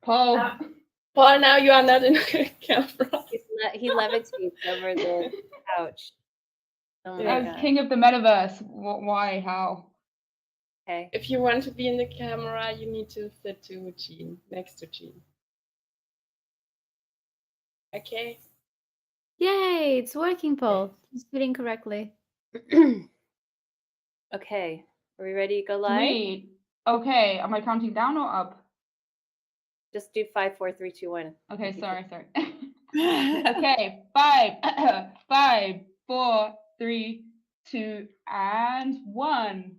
Paul. Paul, now you are not in the camera. He levitates over the couch. Oh my As God. king of the metaverse, why? How? Okay. If you want to be in the camera, you need to sit to Jean, next to Jean. Okay. Yay, it's working, Paul. He's fitting correctly. Okay. Are we ready to go live? Sweet. Okay, am I counting down or up? Just do 5, 4, 3, 2, 1. Okay, sorry. Okay, 5, 4, 3, 2, and 1.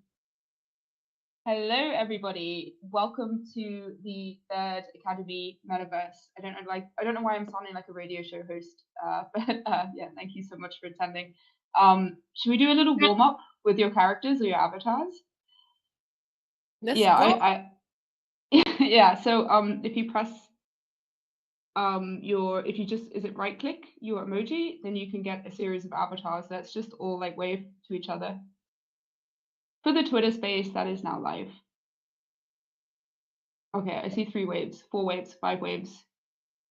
Hello, everybody. Welcome to the Third Academy Metaverse. I don't know why I'm sounding like a radio show host, but yeah, thank you so much for attending. Should we do a little warm up with your characters or your avatars? Let's Yeah, go. yeah. So if you press if you just right click your emoji, then you can get a series of avatars that's just all like wave to each other. For the Twitter space that is now live. Okay, I see 3 waves, 4 waves, 5 waves.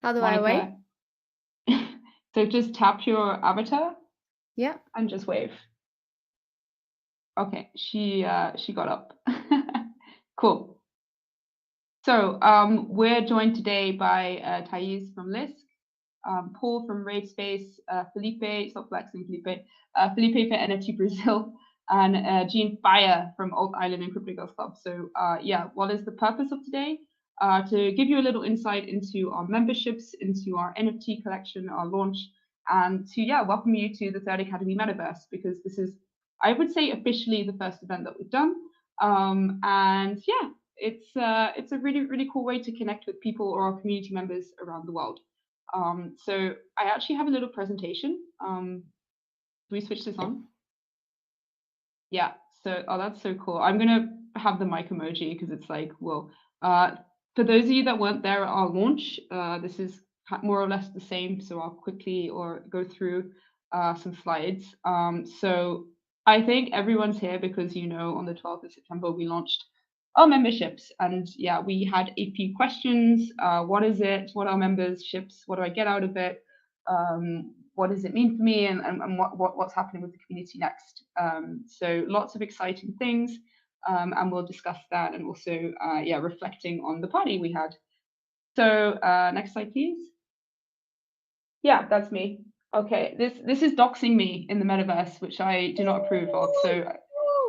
How do I wave? So just tap your avatar. Yeah. And just wave. Okay, she got up. Cool. So we're joined today by Thais from Lisk, Paul from Rave Space, Felipe, stop flexing, Felipe for NFT.Brasil, and Jean from Alt Island and Crypto Girls Club. So yeah, what is the purpose of today? To give you a little insight into our memberships, into our NFT collection, our launch, and to welcome you to the Third Academy Metaverse, because this is, I would say, officially the first event that we've done. And yeah, it's a really cool way to connect with people or our community members around the world. So I actually have a little presentation. Do we switch this on? Yeah. So that's so cool. I'm gonna have the mic emoji because it's like, well, for those of you that weren't there at our launch, this is more or less the same. So I'll quickly go through some slides. So I think everyone's here because, on the 12th of September, we launched our memberships. And yeah, we had a few questions. What is it? What are memberships? What do I get out of it? What does it mean for me? And what's happening with the community next? So lots of exciting things. And we'll discuss that, and also, reflecting on the party we had. So next slide, please. Yeah, that's me. Okay, this is doxing me in the metaverse, which I do not approve of. So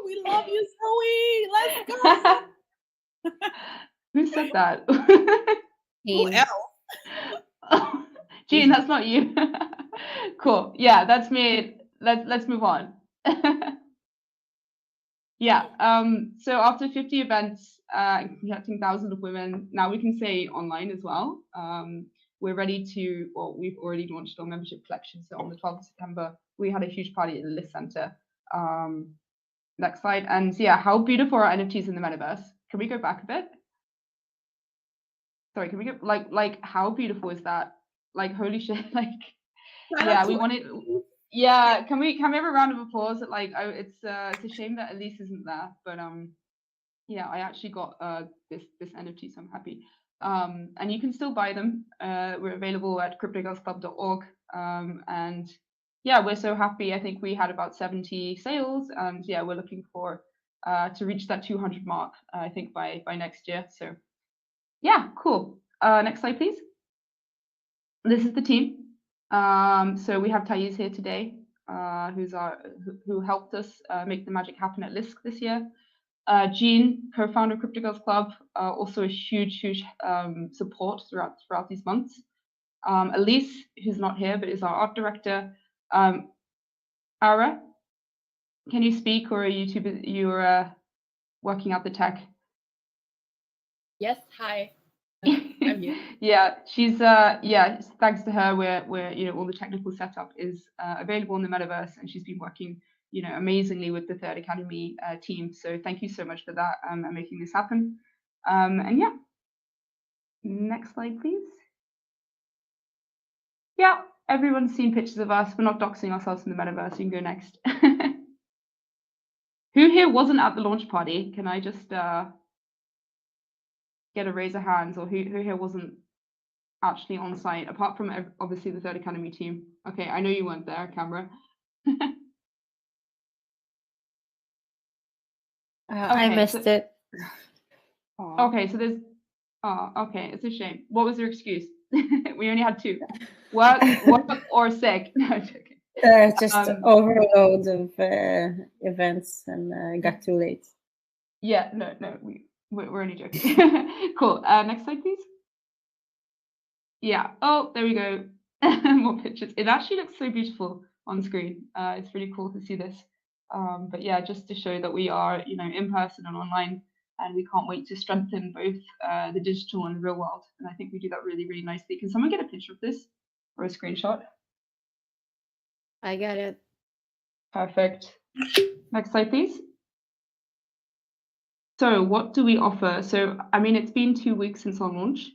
we love you, Zoe. Let's go. Who said that? Who else? Oh, Jean, that's not you. Cool. Yeah, that's me. Let's move on. Yeah. So after 50 events, connecting thousands of women, now we can say online as well. We're ready to. Well, we've already launched our membership collection. So on the 12th of September, we had a huge party at the Lisk Center. Next slide. And yeah, how beautiful are NFTs in the metaverse? Can we go back a bit? Sorry, can we go like how beautiful is that? Like, holy shit! Like, yeah, we wanted. Yeah, can we have a round of applause? Like, it's a shame that Elise isn't there, but yeah, I actually got this NFT, so I'm happy. And you can still buy them. We're available at cryptogirlsclub.org. And yeah, we're so happy. I think we had about 70 sales, and yeah, we're looking for to reach that 200 mark. I think by next year. So yeah, cool. Next slide, please. This is the team. So we have Thais here today, who helped us make the magic happen at Lisk this year. Jean, co-founder of Crypto Girls Club, also a huge support throughout these months. Elise, who's not here but is our art director. Ara, can you speak, or are you're working out the tech? Yes. Hi. I'm here. Yeah, she's thanks to her, we're all the technical setup is available in the metaverse, and she's been working amazingly with the Third Academy team. So thank you so much for that and making this happen. And yeah, next slide, please. Yeah, everyone's seen pictures of us. We're not doxing ourselves in the metaverse. You can go next. Who here wasn't at the launch party? Can I just get a raise of hands, or who here wasn't actually on site, apart from obviously the Third Academy team? Okay, I know you weren't there, camera. I Okay, missed it. Okay, so there's. Oh, okay, it's a shame. What was your excuse? We only had two. Work or sick. No, I'm joking. Just overload of events and got too late. Yeah, no, we're only joking. Cool. Next slide, please. Yeah. Oh, there we go. More pictures. It actually looks so beautiful on screen. It's really cool to see this. But yeah, just to show that we are, in person and online, and we can't wait to strengthen both the digital and the real world. And I think we do that really, really nicely. Can someone get a picture of this or a screenshot? I got it. Perfect. Next slide, please. So what do we offer? So, I mean, it's been 2 weeks since our launch.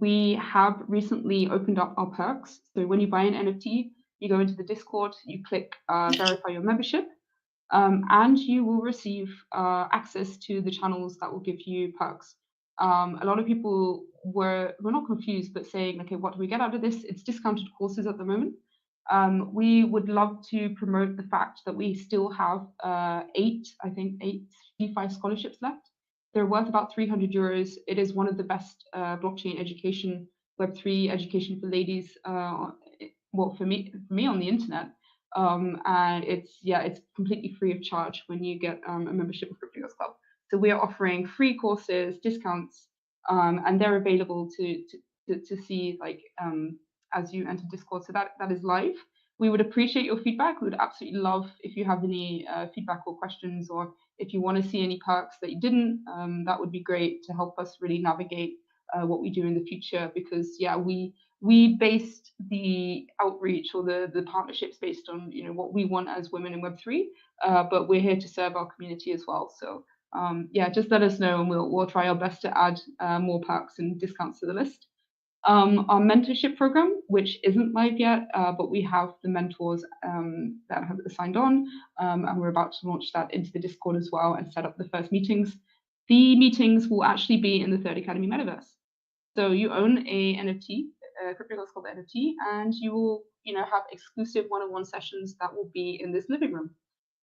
We have recently opened up our perks. So when you buy an NFT, you go into the Discord, you click verify your membership, and you will receive access to the channels that will give you perks. A lot of people were not confused, but saying, okay, what do we get out of this? It's discounted courses at the moment. We would love to promote the fact that we still have eight DeFi scholarships left. They're worth about 300 euros. It is one of the best blockchain education, Web3 education for ladies, for me on the internet. And it's completely free of charge when you get a membership of Crypto Girls Club. So we are offering free courses, discounts, and they're available to see as you enter Discord. So that is live. We would appreciate your feedback. We would absolutely love if you have any feedback or questions, or if you want to see any perks that you didn't, that would be great to help us really navigate what we do in the future. Because we based the outreach or the partnerships based on what we want as women in Web3, but we're here to serve our community as well. So just let us know, and we'll try our best to add more perks and discounts to the list. Our mentorship program, which isn't live yet, but we have the mentors that have signed on, and we're about to launch that into the Discord as well and set up the first meetings. The meetings will actually be in the Third Academy Metaverse. So you own a NFT, Crypto Girls Club NFT, and you will have exclusive one-on-one sessions that will be in this living room.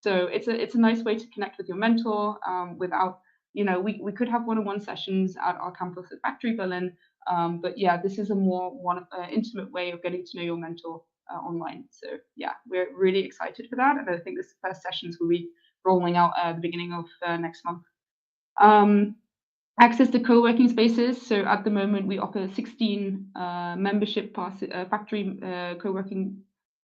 So it's a nice way to connect with your mentor without, we could have one-on-one sessions at our campus at Factory Berlin. But yeah, this is a more intimate way of getting to know your mentor online. So yeah, we're really excited for that. And I think this first sessions will be rolling out at the beginning of next month. Access to co-working spaces. So at the moment, we offer 16 membership factory co-working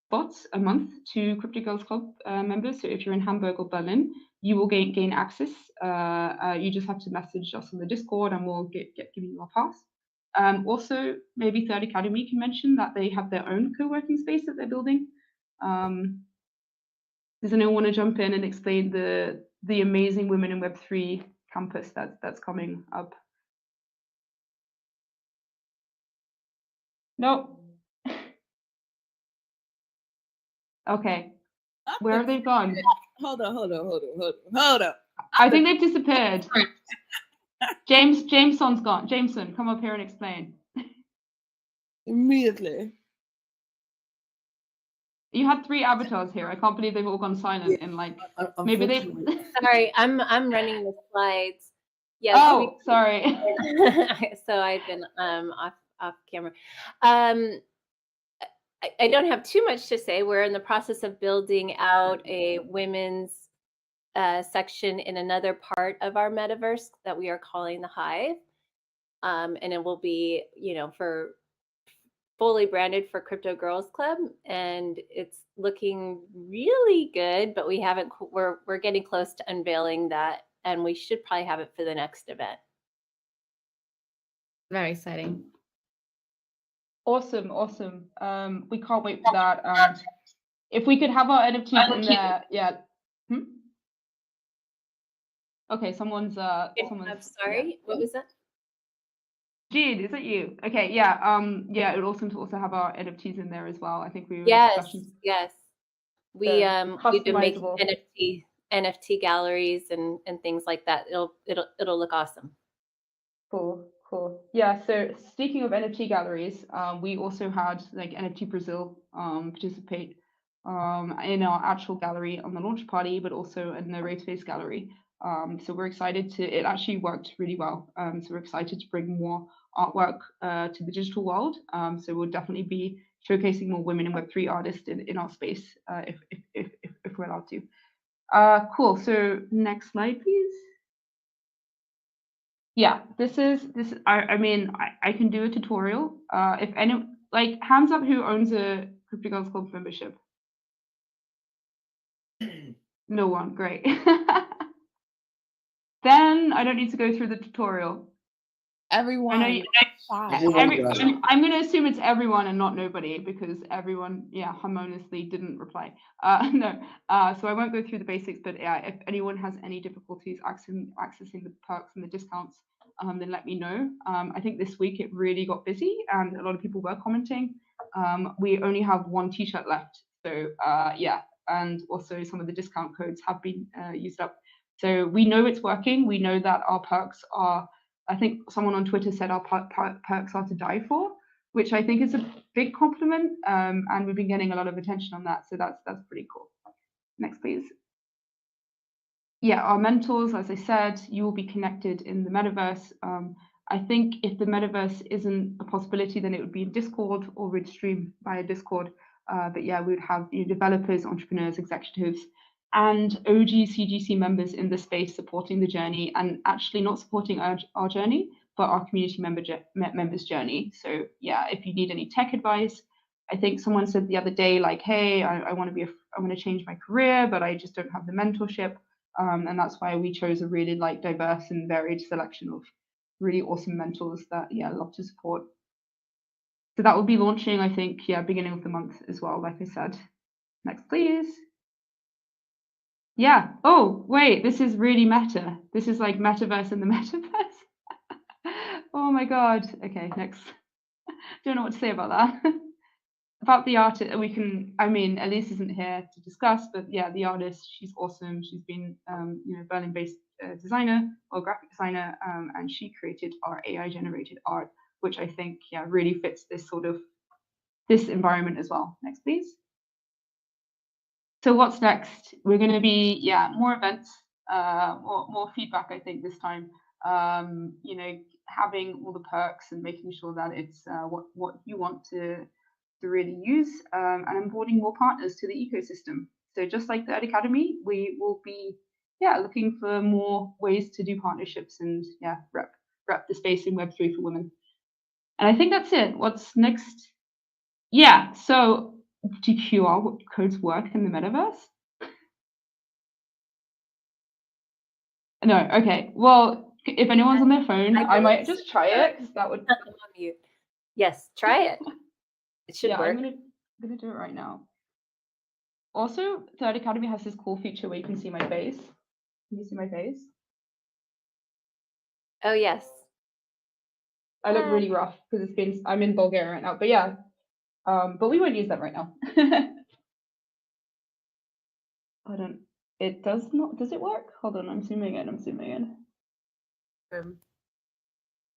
spots a month to Crypto Girls Club members. So if you're in Hamburg or Berlin, you will gain access. You just have to message us on the Discord, and we'll give you a pass. Also, maybe Third Academy can mention that they have their own co-working space that they're building. Does anyone want to jump in and explain the amazing Women in Web3 campus that's coming up? No. Okay. Where have they gone? Hold on. I think they've disappeared. Jameson's gone. Jameson, come up here and explain. Immediately. You had 3 avatars here. I can't believe they've all gone silent in maybe they've. Sorry, I'm running the slides. Yes. Oh, sorry. So I've been off camera. I don't have too much to say. We're in the process of building out a women's section in another part of our metaverse that we are calling the Hive, and it will be, for fully branded for Crypto Girls Club, and it's looking really good. But we're getting close to unveiling that, and we should probably have it for the next event. Very exciting. Awesome. We can't wait for that. And if we could have our NFTs in there, yeah. Okay, someone's. I'm sorry. What was that? Jean, is it you? Okay, yeah. It would awesome to also have our NFTs in there as well. I think we were Yes. We've been making NFT galleries and things like that. It'll look awesome. Cool. Yeah, so speaking of NFT galleries, we also had like NFT.Brasil participate in our actual gallery on the launch party, but also in the Rayspace gallery. So we're excited to, it actually worked really well. So we're excited to bring more artwork to the digital world. So we'll definitely be showcasing more women in Web3 artists in our space if we're allowed to. Cool, so next slide, please. Yeah, this is I mean I can do a tutorial. If any, like, hands up who owns a Crypto Girls Club membership. No one, great. Then I don't need to go through the tutorial. Everyone. I'm going to assume it's everyone and not nobody, because everyone, yeah, harmoniously didn't reply. No, so I won't go through the basics, but yeah, if anyone has any difficulties accessing the perks and the discounts, then let me know. I think this week it really got busy and a lot of people were commenting. We only have one t-shirt left, so yeah, and also some of the discount codes have been used up. So we know it's working. We know that our perks are, I think someone on Twitter said our perks are to die for, which I think is a big compliment. And we've been getting a lot of attention on that. So that's pretty cool. Next, please. Yeah, our mentors, as I said, you will be connected in the metaverse. I think if the metaverse isn't a possibility, then it would be in Discord or we'd stream via Discord. But yeah, we would have developers, entrepreneurs, executives, and OG CGC members in the space supporting the journey, and actually not supporting our journey, but our community members' journey. So yeah, if you need any tech advice, I think someone said the other day, like, hey, I want to change my career, but I just don't have the mentorship. And that's why we chose a really like diverse and varied selection of really awesome mentors that, yeah, love to support. So that will be launching, I think, yeah, beginning of the month as well, like I said. Next, please. Yeah. Oh, wait, this is really meta. This is like metaverse in the metaverse. Oh my God. Okay, next. Don't know what to say about that. About the artist, we can, I mean, Elise isn't here to discuss, but yeah, the artist, she's awesome. She's been, Berlin-based designer or graphic designer, and she created our AI-generated art, which I think, yeah, really fits this environment as well. Next, please. So what's next? We're going to be, yeah, more events, more feedback, I think, this time. Having all the perks and making sure that it's what you want to really use, and onboarding more partners to the ecosystem. So just like the Ed Academy, we will be, yeah, looking for more ways to do partnerships and, yeah, rep the space in Web3 for women. And I think that's it. What's next? Yeah, so do QR codes work in the metaverse? No, okay. Well, if anyone's on their phone, I might just try it, because that would... Yes, try it. It should work. I'm gonna do it right now. Also, Third Academy has this cool feature where you can see my face. Can you see my face? Oh, yes. I look really rough because I'm in Bulgaria right now, but yeah. But we won't use that right now. Hold on. It does it work? Hold on, I'm zooming in.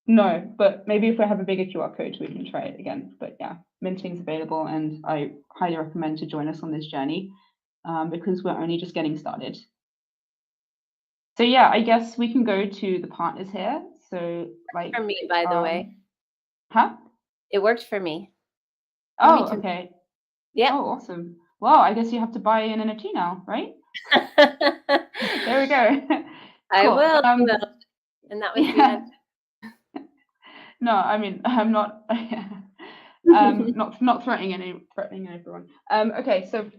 No, but maybe if we have a bigger QR code, we can try it again. But yeah, minting's available, and I highly recommend to join us on this journey, because we're only just getting started. So yeah, I guess we can go to the partners here. So like, for me, by the way. Huh? It worked for me. Oh, okay. Yeah. Oh, awesome. Well, I guess you have to buy an NFT now, right? There we go. I Cool. will. And that was the end. No, I mean, I'm not not threatening everyone. Okay, so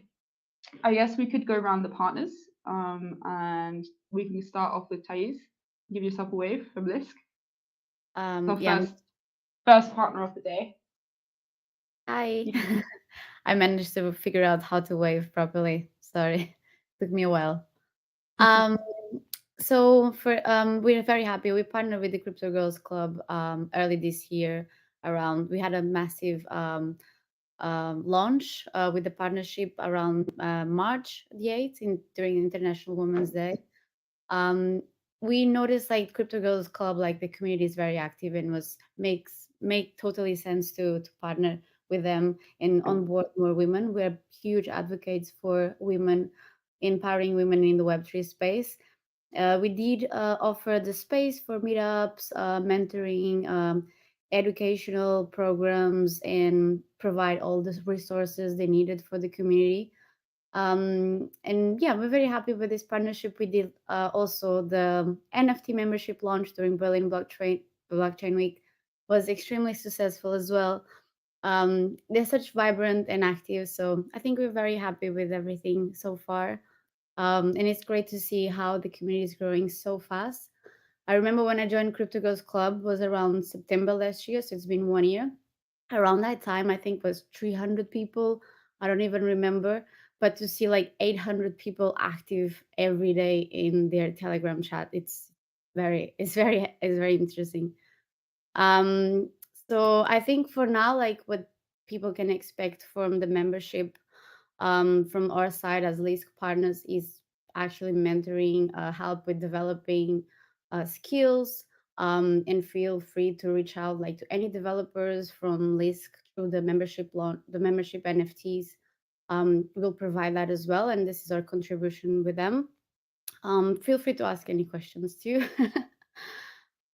I guess we could go around the partners, and we can start off with Thais. Give yourself a wave from Lisk. So Yeah. first partner of the day. Hi. I managed to figure out how to wave properly. Sorry, took me a while. So we're very happy. We partnered with the Crypto Girls Club early this year. We had a massive launch with the partnership around March the 8th during International Women's Day. we noticed like Crypto Girls Club, like the community is very active and make totally sense to partner with them and onboard more women. We're huge advocates for women, empowering women in the Web3 space. We did offer the space for meetups, mentoring, educational programs, and provide all the resources they needed for the community. And yeah, we're very happy with this partnership. We did also the NFT membership launch during Berlin Blockchain Week was extremely successful as well. They're such vibrant and active, so I think we're very happy with everything so far. And it's great to see how the community is growing so fast. I remember when I joined Crypto Girls Club was around September last year, so it's been 1 year. Around that time, I think was 300 people. I don't even remember, but to see like 800 people active every day in their Telegram chat, it's very interesting. So I think for now, like what people can expect from the membership, from our side as Lisk partners is actually mentoring, help with developing skills, and feel free to reach out like to any developers from Lisk through the membership the membership NFTs. We'll provide that as well, and this is our contribution with them. Feel free to ask any questions too.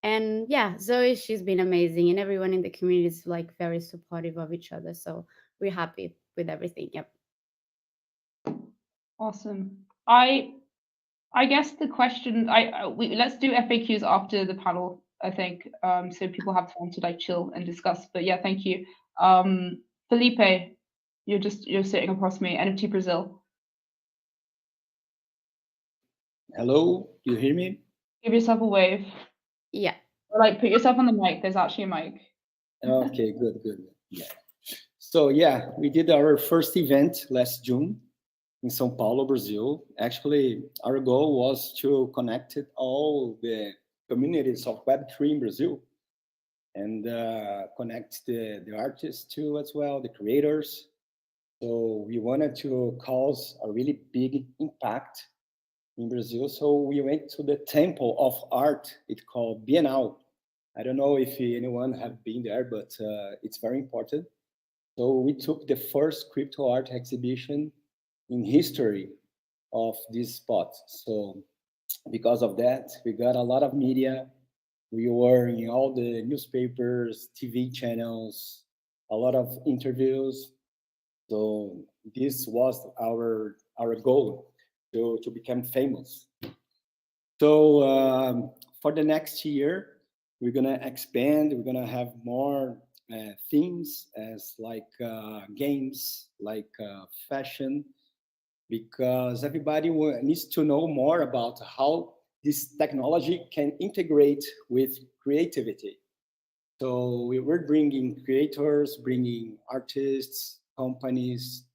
And yeah, Zoe, she's been amazing, and everyone in the community is like very supportive of each other. So we're happy with everything. Yep. Awesome. I guess the question let's do FAQs after the panel, I think, so people have time to like chill and discuss. But yeah, thank you. Felipe, you're sitting across me. NFT Brazil. Hello, you hear me? Give yourself a wave. Yeah. Or like put yourself on the mic. There's actually a mic. Okay, good. Yeah. So yeah, we did our first event last June in São Paulo, Brazil. Actually, our goal was to connect all the communities of Web3 in Brazil and connect the artists too as well, the creators. So we wanted to cause a really big impact in Brazil. So we went to the Temple of Art. It's called Bienal. I don't know if anyone have been there, but it's very important. So we took the first crypto art exhibition in history of this spot. So because of that, we got a lot of media. We were in all the newspapers, TV channels, a lot of interviews. So this was our goal to become famous. So for the next year, we're gonna expand. We're gonna have more themes as like games, like fashion, because everybody needs to know more about how this technology can integrate with creativity. So we're bringing creators, bringing artists, companies,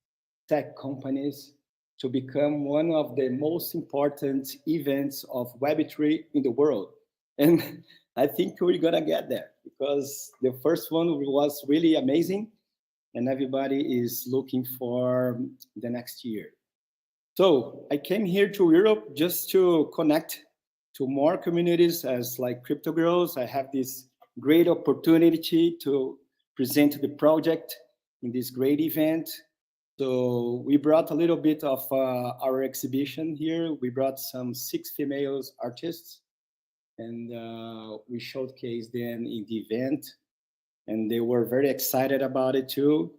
tech companies to become one of the most important events of Web3 in the world. And I think we're gonna get there because the first one was really amazing and everybody is looking for the next year. So I came here to Europe just to connect to more communities as like Crypto Girls. I have this great opportunity to present the project in this great event. So we brought a little bit of our exhibition here. We brought some 6 female artists and we showcased them in the event and they were very excited about it too.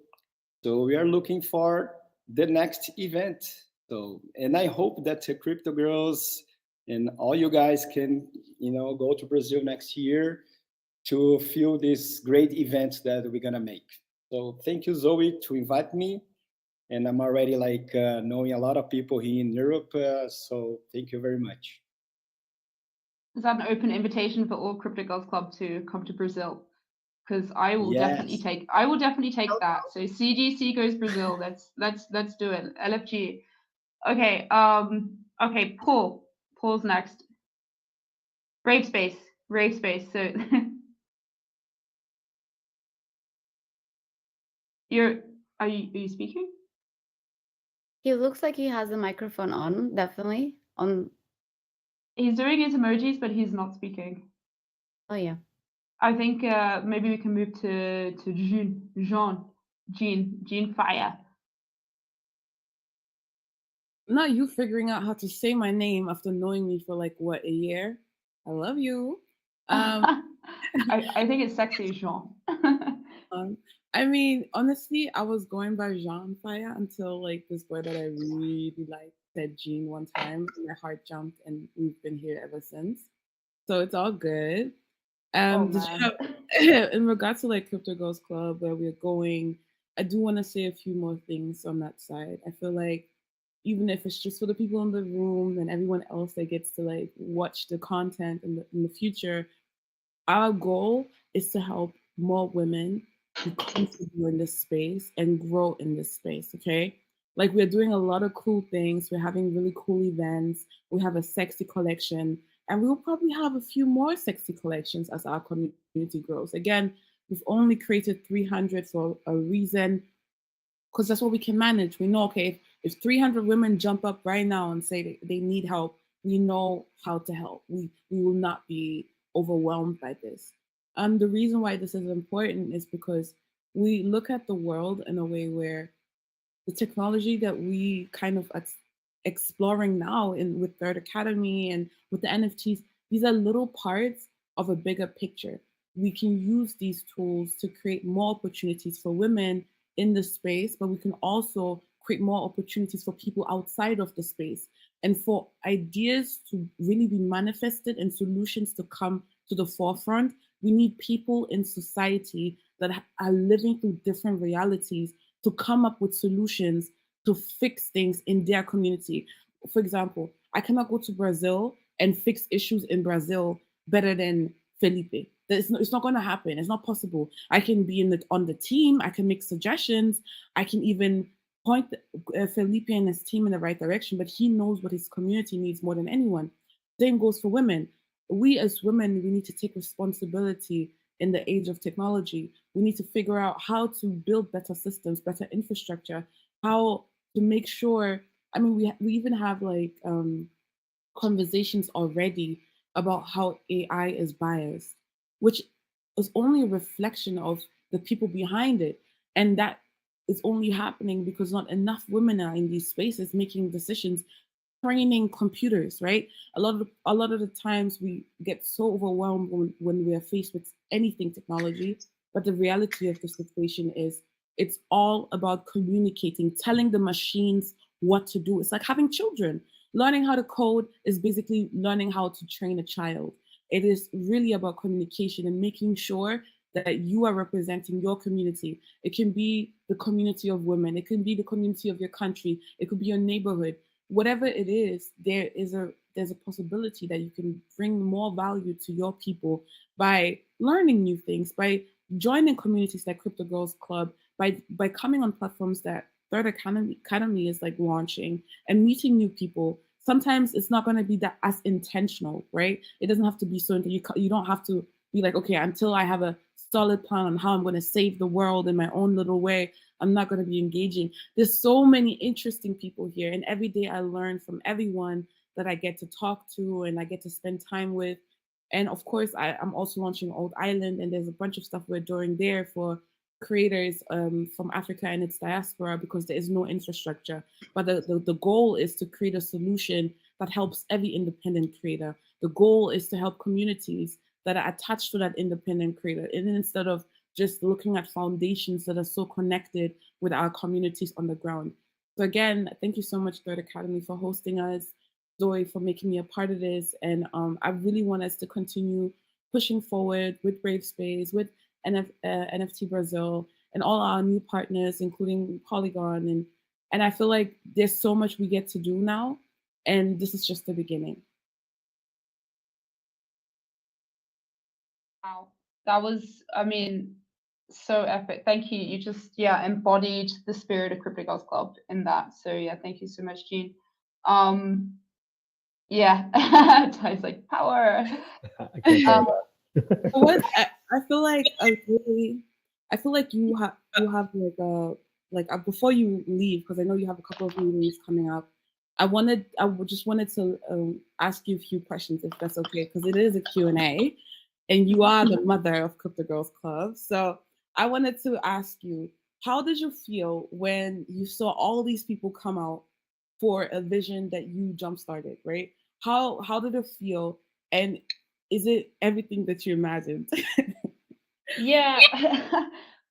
So we are looking for the next event. So, and I hope that the Crypto Girls and all you guys can, go to Brazil next year to feel this great event that we're gonna make. So thank you, Zoe, to invite me. And I'm already like knowing a lot of people here in Europe. So thank you very much. Is that an open invitation for all Crypto Girls Club to come to Brazil? Because I will definitely take that. So CGC goes Brazil. Let's do it. LFG. Okay. Okay. Paul's next. Rave space. So are you speaking? He looks like he has the microphone on, definitely on. He's doing his emojis, but he's not speaking. Oh yeah. I think maybe we can move to Jean Fire. Not you figuring out how to say my name after knowing me for like what, a year? I love you. I think it's sexy, Jean. I mean, honestly, I was going by Jean Fire until like this boy that I really like said Jean one time. My heart jumped, and we've been here ever since. So it's all good. Oh, Did you man. have, in regards to like Crypto Girls Club, where we're going, I do want to say a few more things on that side. I feel like even if it's just for the people in the room and everyone else that gets to like watch the content in the future, our goal is to help more women be comfortable in this space and grow in this space, okay? Like we're doing a lot of cool things. We're having really cool events. We have a sexy collection, and we'll probably have a few more sexy collections as our community grows. Again, we've only created 300 for a reason, because that's what we can manage. We know, okay, if 300 women jump up right now and say they need help, we know how to help. We will not be overwhelmed by this. The reason why this is important is because we look at the world in a way where the technology that we kind of exploring now in with Third Academy and with the NFTs, these are little parts of a bigger picture. We can use these tools to create more opportunities for women in the space, but we can also create more opportunities for people outside of the space, and for ideas to really be manifested and solutions to come to the forefront. We need people in society that are living through different realities to come up with solutions to fix things in their community. For example, I cannot go to Brazil and fix issues in Brazil better than Felipe. It's not going to happen. It's not possible. I can be on the team. I can make suggestions. I can even point Felipe and his team in the right direction, but he knows what his community needs more than anyone. Same goes for women. We as women, we need to take responsibility in the age of technology. We need to figure out how to build better systems, better infrastructure, how to make sure. I mean, we even have like conversations already about how AI is biased, which is only a reflection of the people behind it. And that is only happening because not enough women are in these spaces making decisions, training computers, right? A lot of the times we get so overwhelmed when we are faced with anything technology. But the reality of the situation is it's all about communicating, telling the machines what to do. It's like having children. Learning how to code is basically learning how to train a child. It is really about communication and making sure that you are representing your community. It can be the community of women, it can be the community of your country, it could be your neighborhood. Whatever it is, there's a possibility that you can bring more value to your people by learning new things, by joining communities like Crypto Girls Club, by coming on platforms that Third Academy is like launching and meeting new people. Sometimes it's not going to be that as intentional, right? It doesn't have to be so. You don't have to be like, okay, until I have a solid plan on how I'm going to save the world in my own little way, I'm not going to be engaging. There's so many interesting people here, and every day I learn from everyone that I get to talk to and I get to spend time with. And of course, I'm also launching Old Island, and there's a bunch of stuff we're doing there for creators from Africa and its diaspora because there is no infrastructure. But the goal is to create a solution that helps every independent creator. The goal is to help communities that are attached to that independent creator. And instead of just looking at foundations that are so connected with our communities on the ground. So again, thank you so much, Third Academy, for hosting us. Zoe, for making me a part of this. And I really want us to continue pushing forward with Brave Space, with NFT Brazil, and all our new partners, including Polygon. And I feel like there's so much we get to do now. And this is just the beginning. Wow. That was, I mean, so epic. Thank you. You just, embodied the spirit of Crypto Girls Club in that. So yeah, thank you so much, Jean. Yeah, Thais like power. I can't tell that. What I feel like you have like before you leave, because I know you have a couple of meetings coming up. just wanted to ask you a few questions, if that's okay, because it is a Q&A, and you are the mother of Crypto Girls Club. So I wanted to ask you, how did you feel when you saw all these people come out for a vision that you jump-started, right? How did it feel? And is it everything that you imagined? Yeah,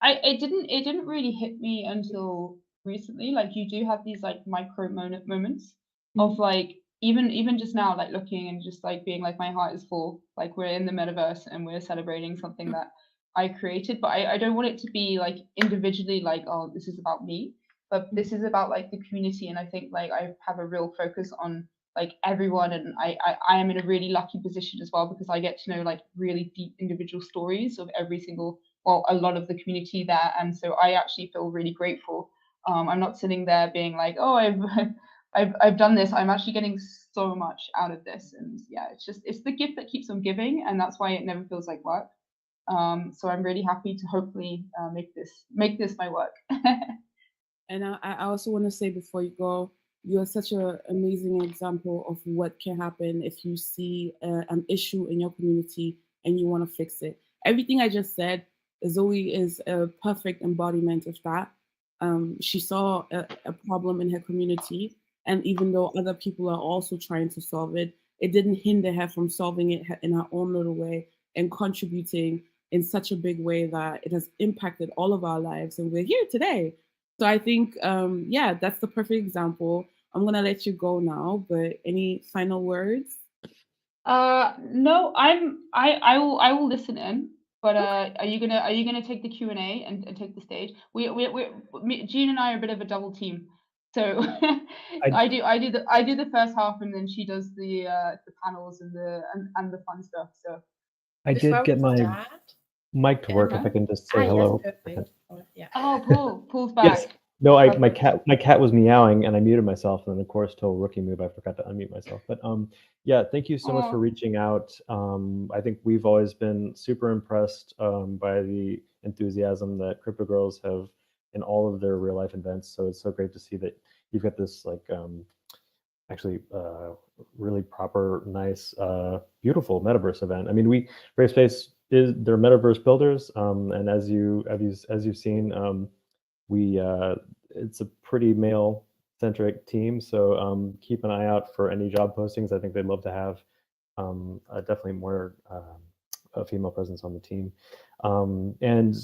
it didn't really hit me until recently. Like, you do have these like micro moments of like, even just now, like looking and just like being like, my heart is full. Like, we're in the metaverse and we're celebrating something that I created, but I don't want it to be like individually like, oh, this is about me, but this is about like the community. And I think like I have a real focus on like everyone, and I am in a really lucky position as well, because I get to know like really deep individual stories of every single, well, a lot of the community there, and so I actually feel really grateful. I'm not sitting there being like, oh, I've done this. I'm actually getting so much out of this, and yeah, it's the gift that keeps on giving, and that's why it never feels like work. So I'm really happy to hopefully make this my work. And I also want to say before you go, you are such an amazing example of what can happen if you see an issue in your community and you want to fix it. Everything I just said, Zoe is a perfect embodiment of that. She saw a problem in her community, and even though other people are also trying to solve it, it didn't hinder her from solving it in her own little way and contributing in such a big way that it has impacted all of our lives. And we're here today. So I think, yeah, that's the perfect example. I'm gonna let you go now, but any final words? No, I will listen in. But are you gonna take the Q&A and take the stage? Jean and I are a bit of a double team, so I do the first half, and then she does the panels and the fun stuff. So I did get my mic to work. If I can just say hello. Yes, perfect. Yeah. Oh, Paul's back. Yes. No, Perfect. my cat was meowing and I muted myself, and then of course, total rookie move, I forgot to unmute myself. But yeah, thank you so much for reaching out. I think we've always been super impressed by the enthusiasm that Crypto Girls have in all of their real life events. So it's so great to see that you've got this like actually really proper, nice, beautiful metaverse event. I mean, Brave Space they're metaverse builders, and as you've seen, it's a pretty male centric team. So keep an eye out for any job postings. I think they'd love to have definitely more a female presence on the team. And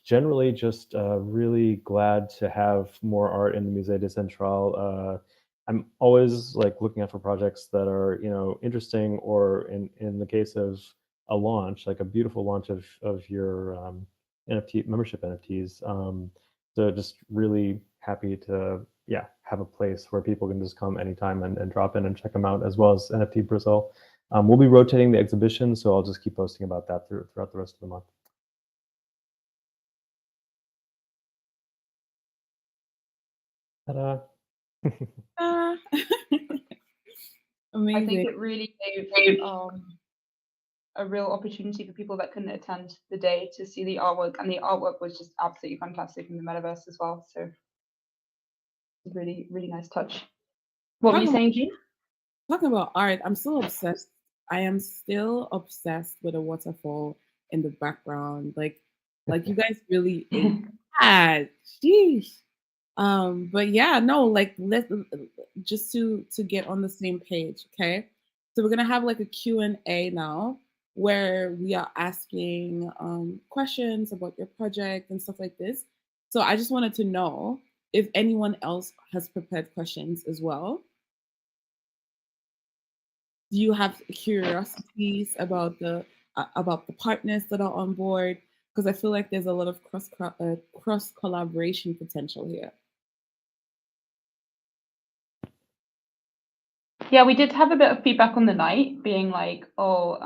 generally just really glad to have more art in the Musée des Centrales. I'm always like looking out for projects that are, interesting, or in the case of a launch, like a beautiful launch of your NFT membership NFTs. So just really happy to have a place where people can just come anytime and drop in and check them out, as well as NFT Brazil. We'll be rotating the exhibition, so I'll just keep posting about that throughout the rest of the month. Ta-da. Amazing. I think it really gave a real opportunity for people that couldn't attend the day to see the artwork, and the artwork was just absolutely fantastic in the metaverse as well. So it's a really, really nice touch. What were you saying, Jean? Talking about art, I'm still obsessed. I am still obsessed with a waterfall in the background. Like you guys really had. Sheesh. But yeah, no, like just to get on the same page, okay? So we're gonna have like a Q&A now, where we are asking questions about your project and stuff like this. So I just wanted to know if anyone else has prepared questions as well. Do you have curiosities about the partners that are on board? Because I feel like there's a lot of cross collaboration potential here. Yeah, we did have a bit of feedback on the night, being like, oh,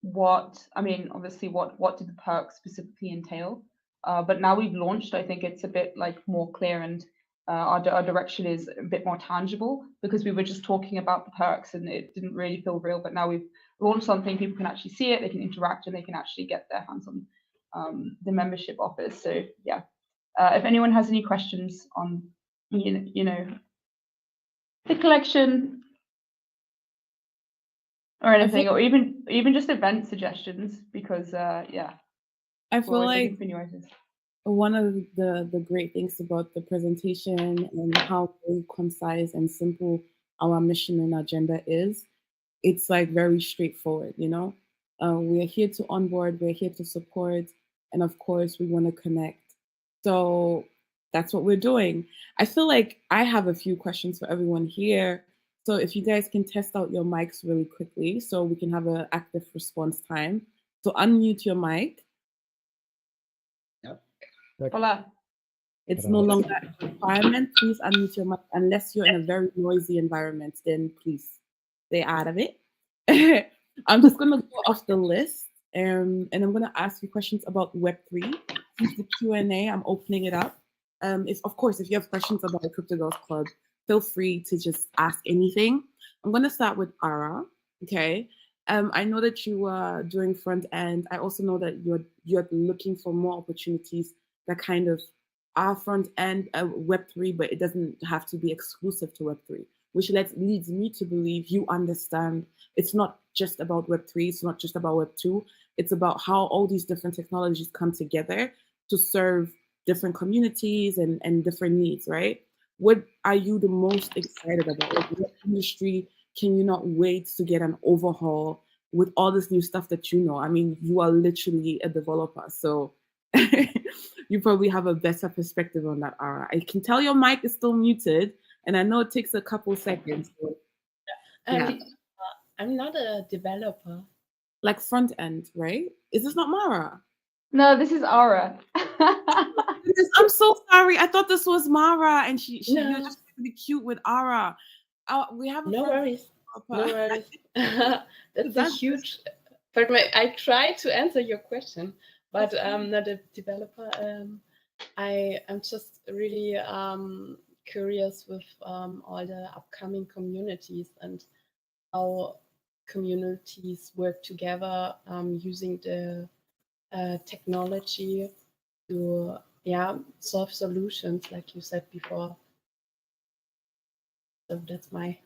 obviously what did the perks specifically entail? But now we've launched, I think it's a bit like more clear, and our direction is a bit more tangible, because we were just talking about the perks and it didn't really feel real. But now we've launched something, people can actually see it, they can interact, and they can actually get their hands on the membership offers. So yeah, if anyone has any questions on, the collection or anything, or even just event suggestions, because yeah, I feel or like different nuances. one of the great things about the presentation and how very concise and simple our mission and agenda is, it's like very straightforward, you know. We're here to onboard, we're here to support, and of course we want to connect. So that's what we're doing. I feel like I have a few questions for everyone here. So if you guys can test out your mics really quickly so we can have an active response time. So unmute your mic. Yep. Hola. It's no longer a requirement. Please unmute your mic unless you're in a very noisy environment. Then please stay out of it. I'm just gonna go off the list, and I'm gonna ask you questions about Web3. Since the Q&A, I'm opening it up. If of course, if you have questions about the Crypto Girls Club, feel free to just ask anything. I'm gonna start with Ara. Okay. I know that you are doing front end. I also know that you're looking for more opportunities that kind of are front end Web3, but it doesn't have to be exclusive to Web3, which leads me to believe you understand it's not just about Web3, it's not just about Web2, it's about how all these different technologies come together to serve different communities and different needs, right? What are you the most excited about? Like, what industry can you not wait to get an overhaul with all this new stuff that you know? I mean, you are literally a developer, so you probably have a better perspective on that, Ara. I can tell your mic is still muted, and I know it takes a couple seconds. So, yeah. I'm not a developer. Like front end, right? Is this not Mara? No, this is Ara. I'm so sorry. I thought this was Mara, and you're No. just really cute with Ara. We have a No friend worries. No developer. worries. That's a huge. But I try to answer your question, but I'm not a developer. I am just really curious with all the upcoming communities and how communities work together using the technology to solve solutions, like you said before. So that's my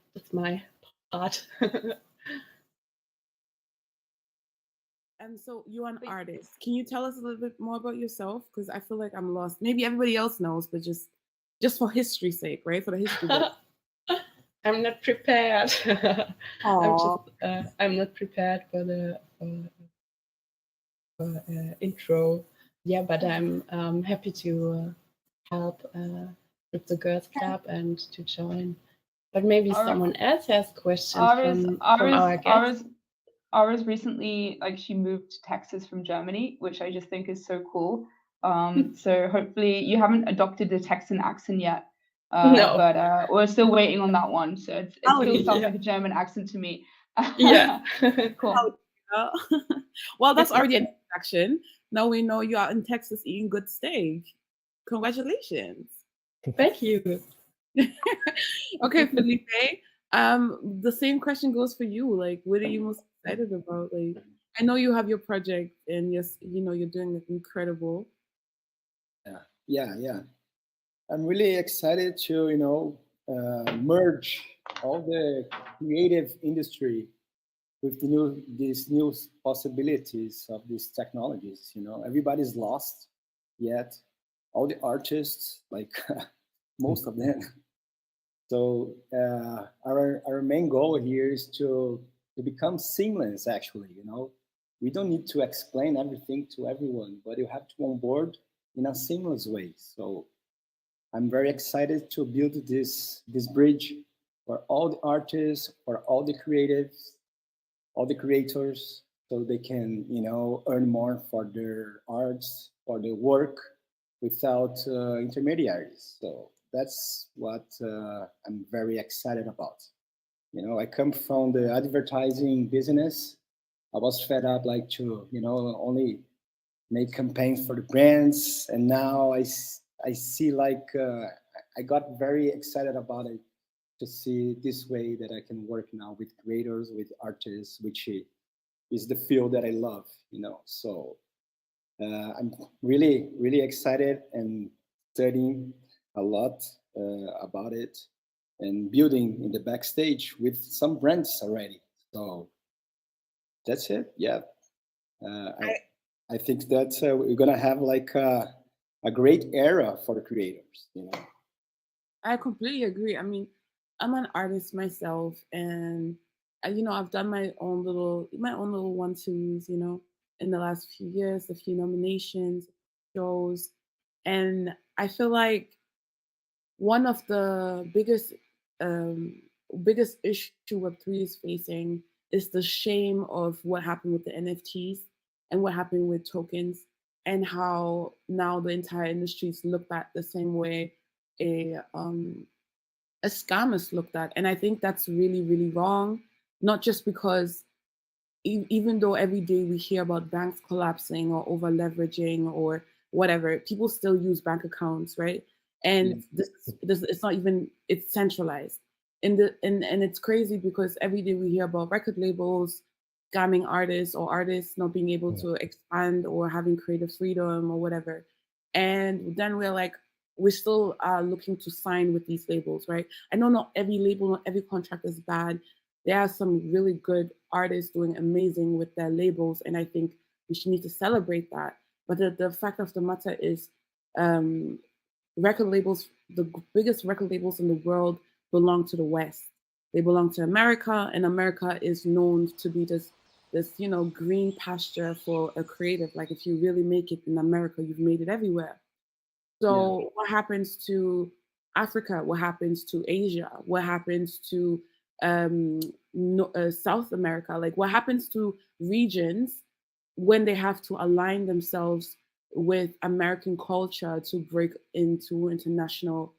part. And so you're an artist. Can you tell us a little bit more about yourself? Because I feel like I'm lost. Maybe everybody else knows, but just for history's sake, right? For the history book. I'm not prepared. I'm not prepared for the intro. Yeah, but I'm happy to help with the Girls Club and to join. But maybe someone else has questions from our guests. Ara's recently, like, she moved to Texas from Germany, which I just think is so cool. So hopefully you haven't adopted the Texan accent yet. No. But we're still waiting on that one. So it still sounds like a German accent to me. Yeah. Cool. Well, that's already an introduction. Now we know you are in Texas eating good steak. Congratulations. Thank you. Okay, Felipe. The same question goes for you. Like, what are you most excited about? Like, I know you have your project, and yes, you know you're doing incredible. Yeah. I'm really excited to merge all the creative industry with these new possibilities of these technologies. Everybody's lost, yet all the artists, like most of them. So our main goal here is to become seamless. Actually, we don't need to explain everything to everyone, but you have to onboard in a seamless way. So I'm very excited to build this bridge for all the artists, for all the creatives, all the creators, so they can earn more for their arts, for their work, without intermediaries. So that's what I'm very excited about. I come from the advertising business. I was fed up to only make campaigns for the brands, and now I see I got very excited about it, to see this way that I can work now with creators, with artists, which is the field that I love. So I'm really, really excited and studying a lot about it. and building in the backstage with some brands already. So that's it. Yeah. I think that we're gonna have like a great era for the creators, you know. I completely agree. I mean, I'm an artist myself, and I've done my own little 1-2s, in the last few years, a few nominations, shows, and I feel like one of the biggest issue Web3 is facing is the shame of what happened with the NFTs and what happened with tokens, and how now the entire industry is looked at the same way a scam is looked at. And I think that's really, really wrong, not just because even though every day we hear about banks collapsing or over leveraging or whatever, people still use bank accounts, right? And this it's not even, it's centralized. And it's crazy because every day we hear about record labels scamming artists or artists not being able to expand or having creative freedom or whatever. And then we're still looking to sign with these labels, right? I know not every label, not every contract is bad. There are some really good artists doing amazing with their labels, and I think we should need to celebrate that. But the fact of the matter is, record labels, the biggest record labels in the world, belong to the West. They belong to America, and America is known to be this green pasture for a creative. Like, if you really make it in America, you've made it everywhere. So what happens to Africa? What happens to Asia? What happens to South America? Like, what happens to regions when they have to align themselves with American culture to break into international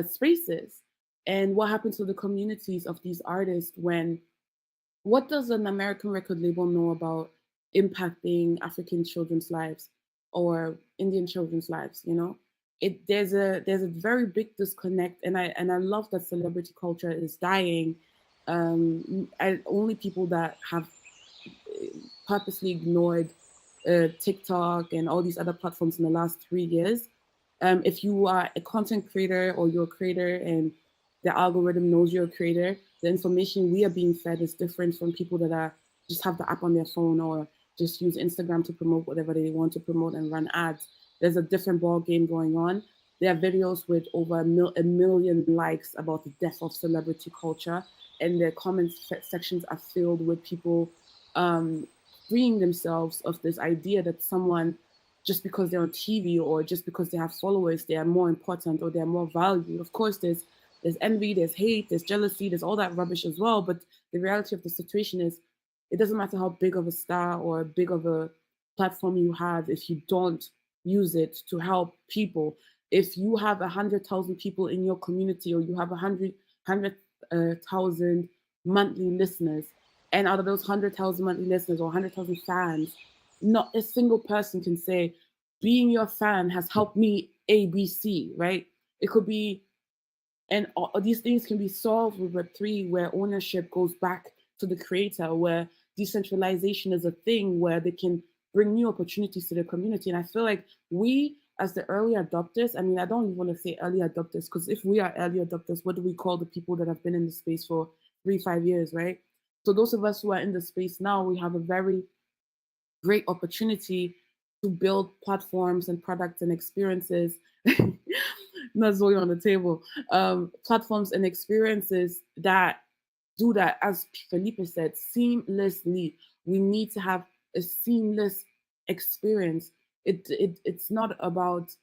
spaces? And what happens to the communities of these artists what does an American record label know about impacting African children's lives or Indian children's lives? There's a very big disconnect, and I love that celebrity culture is dying. And only people that have purposely ignored TikTok and all these other platforms in the last 3 years. If you are a content creator or you're a creator and the algorithm knows you're a creator, the information we are being fed is different from people that just have the app on their phone or just use Instagram to promote whatever they want to promote and run ads. There's a different ball game going on. There are videos with over a million likes about the death of celebrity culture, and the comments sections are filled with people freeing themselves of this idea that someone, just because they're on TV or just because they have followers, they are more important or they're more valued. Of course, there's envy, there's hate, there's jealousy, there's all that rubbish as well. But the reality of the situation is, it doesn't matter how big of a star or big of a platform you have if you don't use it to help people. If you have 100,000 people in your community, or you have 100,000 monthly listeners, and out of those 100,000 monthly listeners or 100,000 fans, not a single person can say, being your fan has helped me ABC, right? It could be, and all these things can be solved with Web3, where ownership goes back to the creator, where decentralization is a thing, where they can bring new opportunities to the community. And I feel like we, as the early adopters, I mean, I don't even want to say early adopters, because if we are early adopters, what do we call the people that have been in the space for 3-5 years, right? So those of us who are in the space now, we have a very great opportunity to build platforms and products and experiences. Not Zoe on the table. Platforms and experiences that do that, as Felipe said, seamlessly. We need to have a seamless experience. It's not about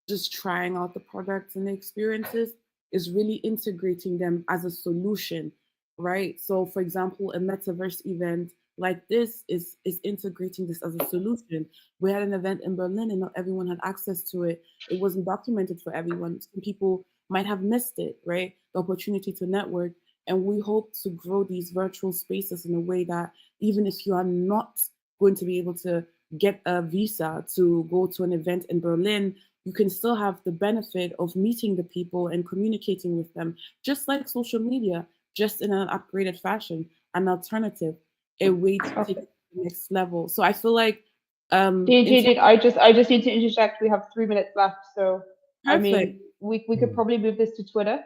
just trying out the products and the experiences. It's really integrating them as a solution, right? So, for example, a metaverse event like this is integrating this as a solution. We had an event in Berlin and not everyone had access to it. It wasn't documented for everyone. Some people might have missed it, right? The opportunity to network. And we hope to grow these virtual spaces in a way that even if you are not going to be able to get a visa to go to an event in Berlin, you can still have the benefit of meeting the people and communicating with them, just like social media, just in an upgraded fashion, an alternative, a way to take it to the next level. So I feel like I just need to interject. We have 3 minutes left, so perfect. I mean, we could probably move this to Twitter.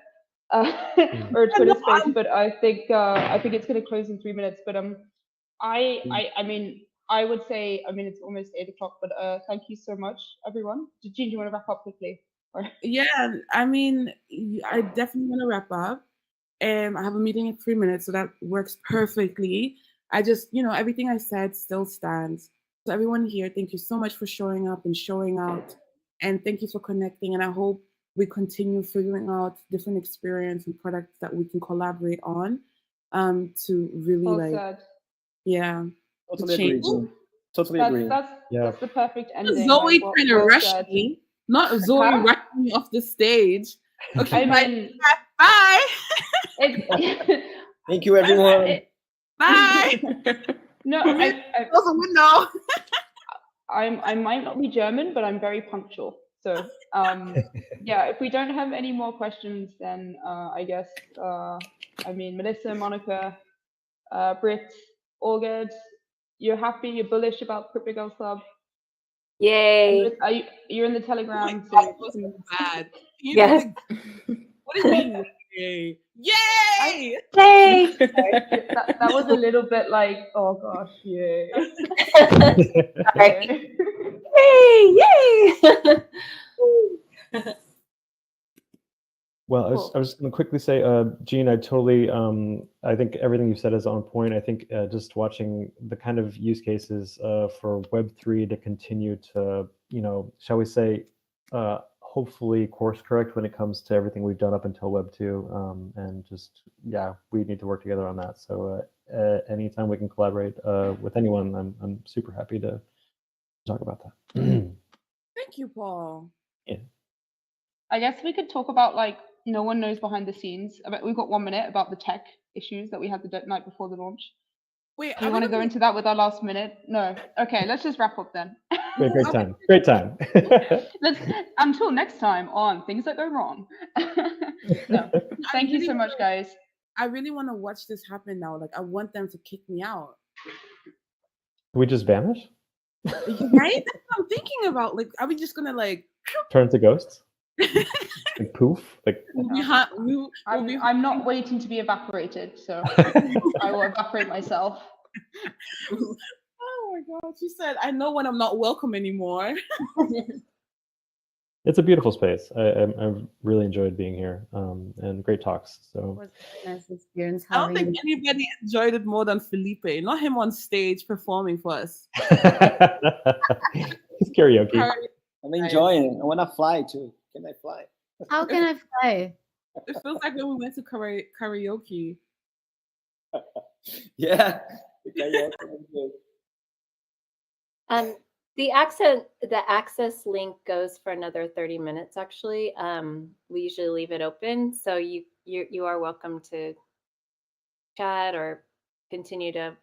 or a Twitter space, but I think it's going to close in 3 minutes. But I mean, I would say, I mean, it's almost 8 o'clock, but thank you so much, everyone. Jean, do you want to wrap up quickly? Yeah, I mean, I definitely want to wrap up. I have a meeting in 3 minutes, so that works perfectly. I just, everything I said still stands. So everyone here, thank you so much for showing up and showing out. And thank you for connecting. And I hope we continue figuring out different experience and products that we can collaborate on to really yeah. Totally agree, Jean. Totally agree. That's the perfect ending. Zoe trying to rush me, not Zoe rushing me off the stage. Okay, I mean, bye. Thank you, everyone. Bye. No, I might not be German, but I'm very punctual. So yeah, if we don't have any more questions, then I guess I mean, Melissa, Monica, Britt, all good. You're happy, you're bullish about Crypto Girls Club. Yay. You're in the Telegram. Oh my God, so bad. Yes. What do you mean? Yay! Yay! Yay! that was a little bit like, oh gosh, yay. Sorry. Yay! Yay! Well, I was going to quickly say, Jean, I totally, I think everything you said is on point. I think just watching the kind of use cases for Web3 to continue to, shall we say, hopefully course correct when it comes to everything we've done up until Web 2, and just, yeah, we need to work together on that. So anytime we can collaborate with anyone, I'm super happy to talk about that. Thank you, Paul. Yeah. I guess we could talk about, like, no one knows behind the scenes. I bet we've got 1 minute about the tech issues that we had the night before the launch. Wait, do you want to go into that with our last minute? No. Okay, let's just wrap up then. Great time. Great time. Until next time on Things That Go Wrong. No. Thank you so much, guys. I really want to watch this happen now. Like, I want them to kick me out. We just vanish? Right? That's what I'm thinking about. Like, are we just gonna turn into ghosts? Like poof? Like I'm not waiting to be evaporated, so I will evaporate myself. Oh my God! She said, "I know when I'm not welcome anymore." It's a beautiful space. I've really enjoyed being here, and great talks. So it was a nice experience. I don't think anybody enjoyed it more than Felipe. Not him on stage performing for us. It's karaoke. I'm enjoying. I want to fly too. Can I fly? How can I fly? It feels like when we went to karaoke. Yeah. The access link goes for another 30 minutes. Actually, we usually leave it open, so you are welcome to chat or continue to